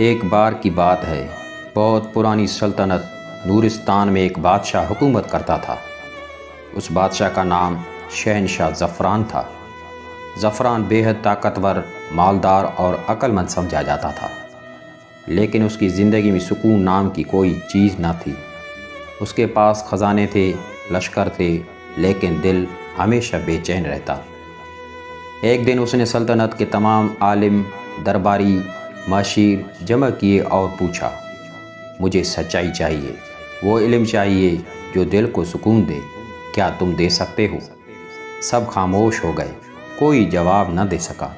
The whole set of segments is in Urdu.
ایک بار کی بات ہے، بہت پرانی سلطنت نورستان میں ایک بادشاہ حکومت کرتا تھا۔ اس بادشاہ کا نام شہنشاہ زعفران تھا۔ زعفران بے حد طاقتور، مالدار اور عقل مند سمجھا جاتا تھا، لیکن اس کی زندگی میں سکون نام کی کوئی چیز نہ تھی۔ اس کے پاس خزانے تھے، لشکر تھے، لیکن دل ہمیشہ بے چین رہتا۔ ایک دن اس نے سلطنت کے تمام عالم، درباری، مشیر جمع کیے اور پوچھا، مجھے سچائی چاہیے، وہ علم چاہیے جو دل کو سکون دے، کیا تم دے سکتے ہو؟ سب خاموش ہو گئے، کوئی جواب نہ دے سکا۔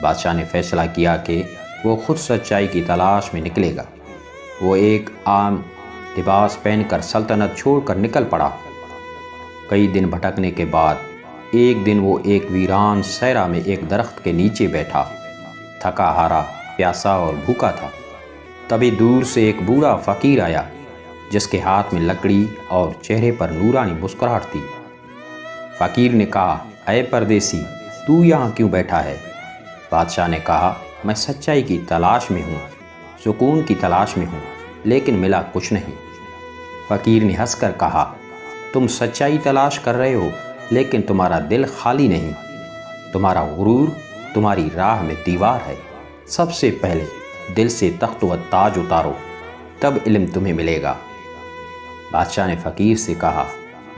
بادشاہ نے فیصلہ کیا کہ وہ خود سچائی کی تلاش میں نکلے گا۔ وہ ایک عام لباس پہن کر سلطنت چھوڑ کر نکل پڑا۔ کئی دن بھٹکنے کے بعد ایک دن وہ ایک ویران صحرا میں ایک درخت کے نیچے بیٹھا، تھکا ہارا، پیاسا اور بھوکا تھا۔ تبھی دور سے ایک بوڑھا فقیر آیا، جس کے ہاتھ میں لکڑی اور چہرے پر نورانی مسکراہٹ تھی۔ فقیر نے کہا، اے پردیسی، تو یہاں کیوں بیٹھا ہے؟ بادشاہ نے کہا، میں سچائی کی تلاش میں ہوں، سکون کی تلاش میں ہوں، لیکن ملا کچھ نہیں۔ فقیر نے ہنس کر کہا، تم سچائی تلاش کر رہے ہو، لیکن تمہارا دل خالی نہیں۔ تمہارا غرور تمہاری راہ میں دیوار ہے۔ سب سے پہلے دل سے تخت و تاج اتارو، تب علم تمہیں ملے گا۔ بادشاہ نے فقیر سے کہا،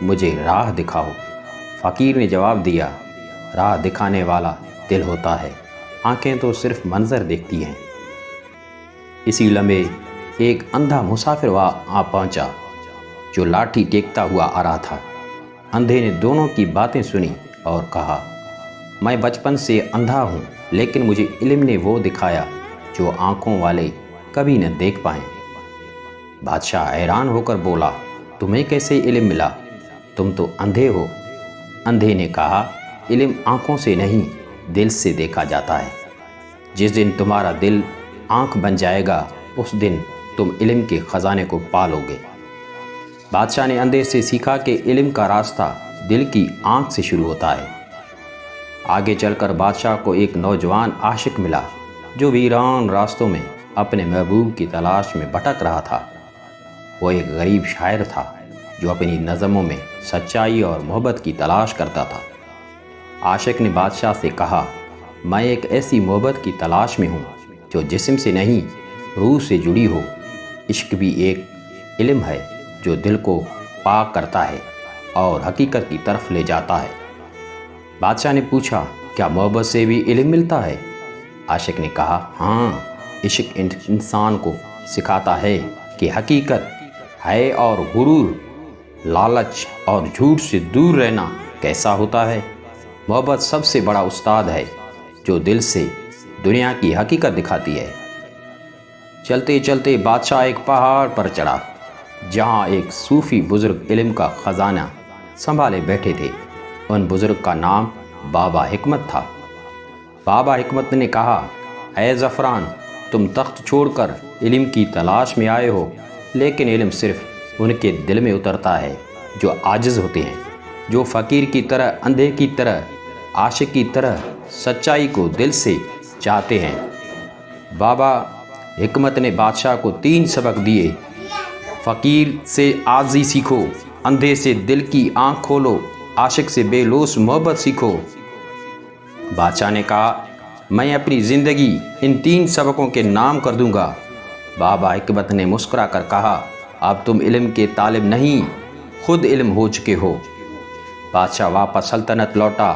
مجھے راہ دکھاؤ۔ فقیر نے جواب دیا، راہ دکھانے والا دل ہوتا ہے، آنکھیں تو صرف منظر دیکھتی ہیں۔ اسی لمحے ایک اندھا مسافر وہاں پہنچا، جو لاٹھی ٹیکتا ہوا آ رہا تھا۔ اندھے نے دونوں کی باتیں سنی اور کہا، میں بچپن سے اندھا ہوں، لیکن مجھے علم نے وہ دکھایا جو آنکھوں والے کبھی نہ دیکھ پائیں۔ بادشاہ حیران ہو کر بولا، تمہیں کیسے علم ملا؟ تم تو اندھے ہو۔ اندھے نے کہا، علم آنکھوں سے نہیں، دل سے دیکھا جاتا ہے۔ جس دن تمہارا دل آنکھ بن جائے گا، اس دن تم علم کے خزانے کو پالو گے۔ بادشاہ نے اندھے سے سیکھا کہ علم کا راستہ دل کی آنکھ سے شروع ہوتا ہے۔ آگے چل کر بادشاہ کو ایک نوجوان عاشق ملا، جو ویران راستوں میں اپنے محبوب کی تلاش میں بھٹک رہا تھا۔ وہ ایک غریب شاعر تھا، جو اپنی نظموں میں سچائی اور محبت کی تلاش کرتا تھا۔ عاشق نے بادشاہ سے کہا، میں ایک ایسی محبت کی تلاش میں ہوں جو جسم سے نہیں، روح سے جڑی ہو۔ عشق بھی ایک علم ہے جو دل کو پاک کرتا ہے اور حقیقت کی طرف لے جاتا ہے۔ بادشاہ نے پوچھا، کیا محبت سے بھی علم ملتا ہے؟ عاشق نے کہا، ہاں، عشق انسان کو سکھاتا ہے کہ حقیقت ہے اور غرور، لالچ اور جھوٹ سے دور رہنا کیسا ہوتا ہے۔ محبت سب سے بڑا استاد ہے، جو دل سے دنیا کی حقیقت دکھاتی ہے۔ چلتے چلتے بادشاہ ایک پہاڑ پر چڑھا، جہاں ایک صوفی بزرگ علم کا خزانہ سنبھالے بیٹھے تھے۔ ان بزرگ کا نام بابا حکمت تھا۔ بابا حکمت نے کہا، اے زعفران، تم تخت چھوڑ کر علم کی تلاش میں آئے ہو، لیکن علم صرف ان کے دل میں اترتا ہے جو عاجز ہوتے ہیں، جو فقیر کی طرح، اندھے کی طرح، عاشق کی طرح سچائی کو دل سے چاہتے ہیں۔ بابا حکمت نے بادشاہ کو 3 سبق دیے۔ فقیر سے عاجزی سیکھو، اندھے سے دل کی آنکھ کھولو، عاشق سے بے لوث محبت سیکھو۔ بادشاہ نے کہا، میں اپنی زندگی ان 3 سبقوں کے نام کر دوں گا۔ بابا حکمت نے مسکرا کر کہا، اب تم علم کے طالب نہیں، خود علم ہو چکے ہو۔ بادشاہ واپس سلطنت لوٹا،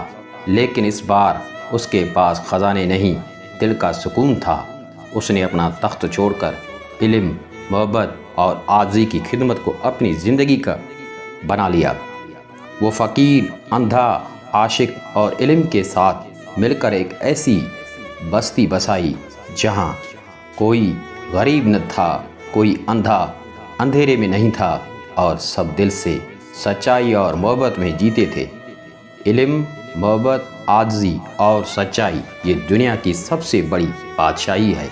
لیکن اس بار اس کے پاس خزانے نہیں، دل کا سکون تھا۔ اس نے اپنا تخت چھوڑ کر علم، محبت اور عاجزی کی خدمت کو اپنی زندگی کا بنا لیا۔ وہ فقیر، اندھا، عاشق اور علم کے ساتھ مل کر ایک ایسی بستی بسائی جہاں کوئی غریب نہ تھا، کوئی اندھا اندھیرے میں نہیں تھا، اور سب دل سے سچائی اور محبت میں جیتے تھے۔ علم، محبت، عاجزی اور سچائی، یہ دنیا کی سب سے بڑی بادشاہی ہے۔